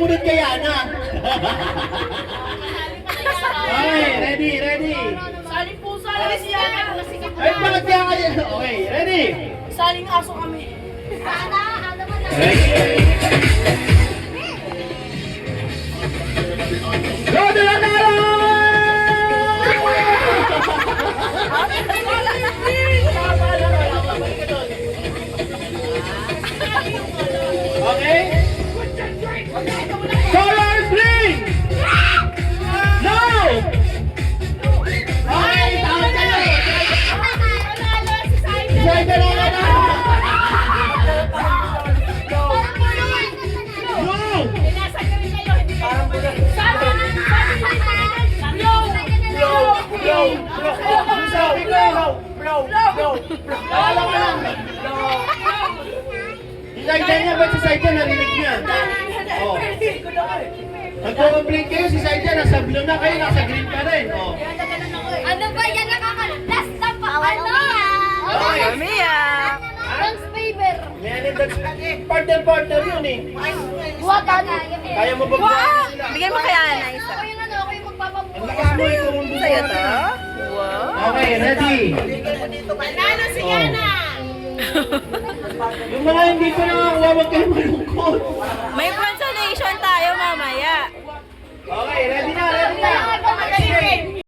sumunod kay Yana. Okay, ready, ready. Saling pusa na si Yana. Ay, bakit kaya kayo? Okay, ready. Saling aso kami. Ready. Go to the battle! Okay? Color green! No! Okay, tawag kayo! Decide na lang na! Si Saida niya, ba't si Saida narinig niya? Oh. Nagko-complain kayo, si Saida nasa blue na kayo, nasa green pa rin. Oh. Ano ba yan? Nakakalas na pa ano? Mia! Thanks, favor. Yan yung partner yun eh. Buwatan. Kaya mo ba buwan sila? Bigay mo kaya na isa. Ako yung ano, ako yung Ang magpapabuhay. lakas mo ito kung doon Sa'yo sa to? atin. Wow! Okay, ready? Nanalo si Yana! Yung mga hindi ko nakakuha, wag kayo malungkot. May consolation tayo